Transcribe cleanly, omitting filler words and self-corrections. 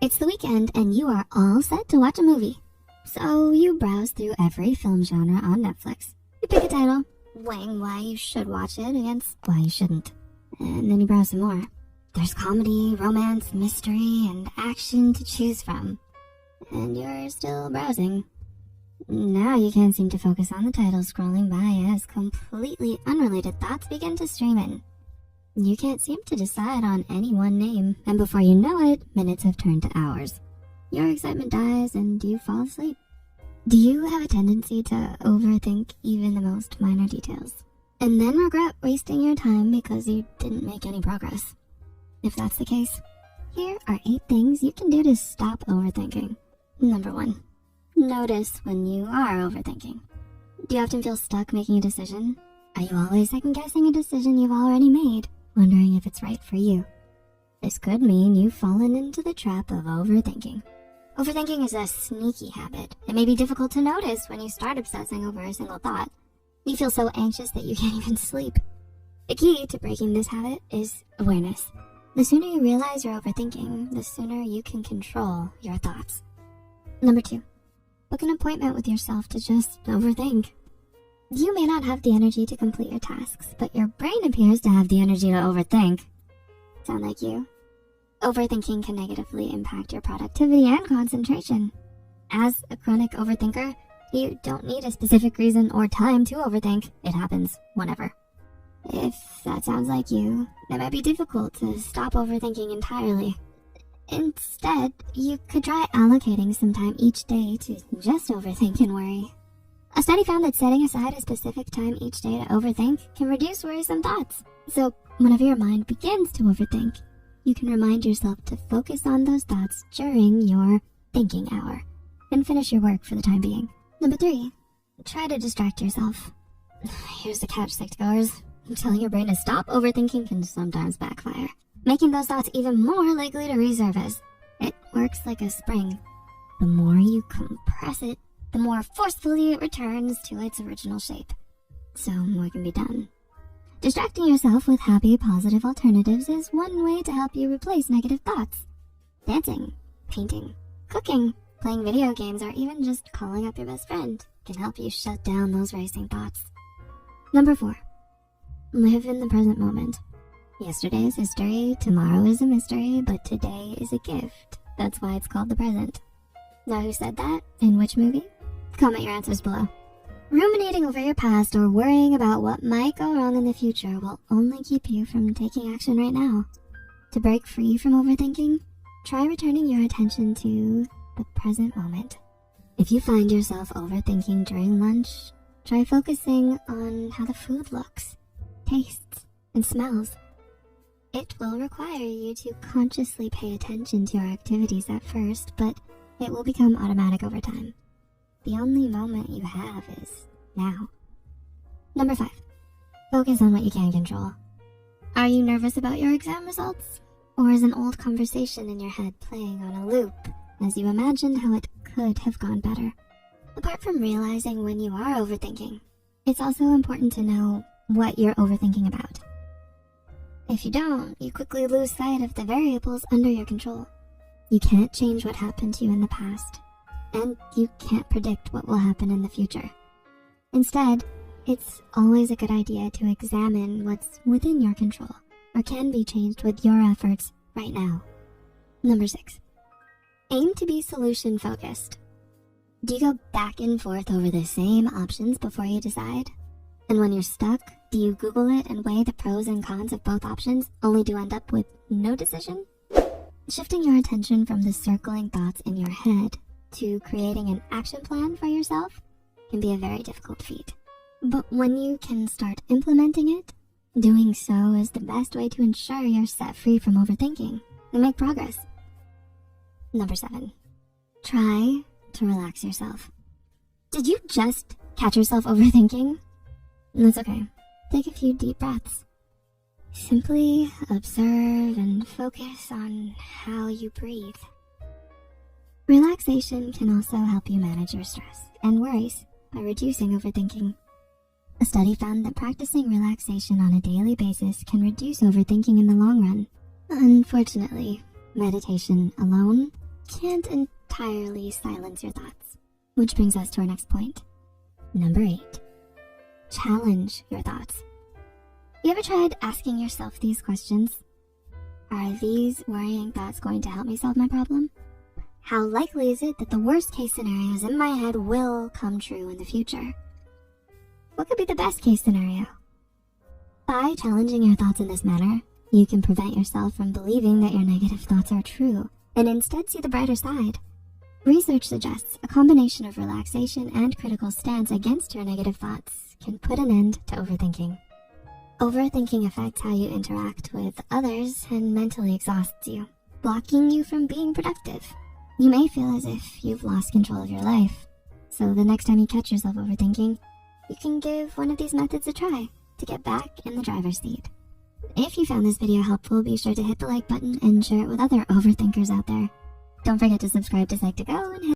It's the weekend and you are all set to watch a movie. So you browse through every film genre on Netflix. You pick a title, weighing why you should watch it against why you shouldn't. And then you browse some more. There's comedy, romance, mystery, and action to choose from. And you're still browsing. Now you can't seem to focus on the title scrolling by as completely unrelated thoughts begin to stream in. You can't seem to decide on any one name, and before you know it, minutes have turned to hours. Your excitement dies and you fall asleep. Do you have a tendency to overthink even the most minor details, and then regret wasting your time because you didn't make any progress? If that's the case, here are 8 things you can do to stop overthinking. Number 1. Notice when you are overthinking. Do you often feel stuck making a decision? Are you always second-guessing a decision you've already made, wondering if it's right for you? This could mean you've fallen into the trap of overthinking. Overthinking is a sneaky habit. It may be difficult to notice when you start obsessing over a single thought. You feel so anxious that you can't even sleep. The key to breaking this habit is awareness. The sooner you realize you're overthinking, the sooner you can control your thoughts. Number 2. Book an appointment with yourself to just overthink. You may not have the energy to complete your tasks, but your brain appears to have the energy to overthink. Sound like you? Overthinking can negatively impact your productivity and concentration. As a chronic overthinker, you don't need a specific reason or time to overthink. It happens whenever. If that sounds like you, it might be difficult to stop overthinking entirely. Instead, you could try allocating some time each day to just overthink and worry. A study found that setting aside a specific time each day to overthink can reduce worrisome thoughts. So whenever your mind begins to overthink, you can remind yourself to focus on those thoughts during your thinking hour and finish your work for the time being. Number 3, try to distract yourself. Here's the catch, psych-goers. Telling your brain to stop overthinking can sometimes backfire, making those thoughts even more likely to resurface. It works like a spring. The more you compress it, the more forcefully it returns to its original shape. So more can be done. Distracting yourself with happy, positive alternatives is one way to help you replace negative thoughts. Dancing, painting, cooking, playing video games, or even just calling up your best friend can help you shut down those racing thoughts. Number 4. Live in the present moment. Yesterday is history, tomorrow is a mystery, but today is a gift. That's why it's called the present. Know who said that? In which movie? Comment your answers below. Ruminating over your past or worrying about what might go wrong in the future will only keep you from taking action right now. To break free from overthinking, try returning your attention to the present moment. If you find yourself overthinking during lunch, try focusing on how the food looks, tastes, and smells. It will require you to consciously pay attention to your activities at first, but it will become automatic over time. The only moment you have is now. Number 5. Focus on what you can control. Are you nervous about your exam results? Or is an old conversation in your head playing on a loop as you imagine how it could have gone better? Apart from realizing when you are overthinking, it's also important to know what you're overthinking about. If you don't, you quickly lose sight of the variables under your control. You can't change what happened to you in the past, and you can't predict what will happen in the future. Instead, it's always a good idea to examine what's within your control, or can be changed with your efforts right now. Number 6. Aim to be solution-focused. Do you go back and forth over the same options before you decide? And when you're stuck, do you Google it and weigh the pros and cons of both options, only to end up with no decision? Shifting your attention from the circling thoughts in your head to creating an action plan for yourself can be a very difficult feat. But when you can start implementing it, doing so is the best way to ensure you're set free from overthinking and make progress. Number 7. Try to relax yourself. Did you just catch yourself overthinking? That's okay. Take a few deep breaths. Simply observe and focus on how you breathe. Relaxation can also help you manage your stress and worries by reducing overthinking. A study found that practicing relaxation on a daily basis can reduce overthinking in the long run. Unfortunately, meditation alone can't entirely silence your thoughts. Which brings us to our next point. Number 8. Challenge your thoughts. You ever tried asking yourself these questions? Are these worrying thoughts going to help me solve my problem? How likely is it that the worst case scenarios in my head will come true in the future? What could be the best case scenario? By challenging your thoughts in this manner, you can prevent yourself from believing that your negative thoughts are true and instead see the brighter side. Research suggests a combination of relaxation and critical stance against your negative thoughts can put an end to overthinking. Overthinking affects how you interact with others and mentally exhausts you, blocking you from being productive. You may feel as if you've lost control of your life, so the next time you catch yourself overthinking, you can give one of these methods a try to get back in the driver's seat. If you found this video helpful, be sure to hit the like button and share it with other overthinkers out there. Don't forget to subscribe to Psych2Go and hit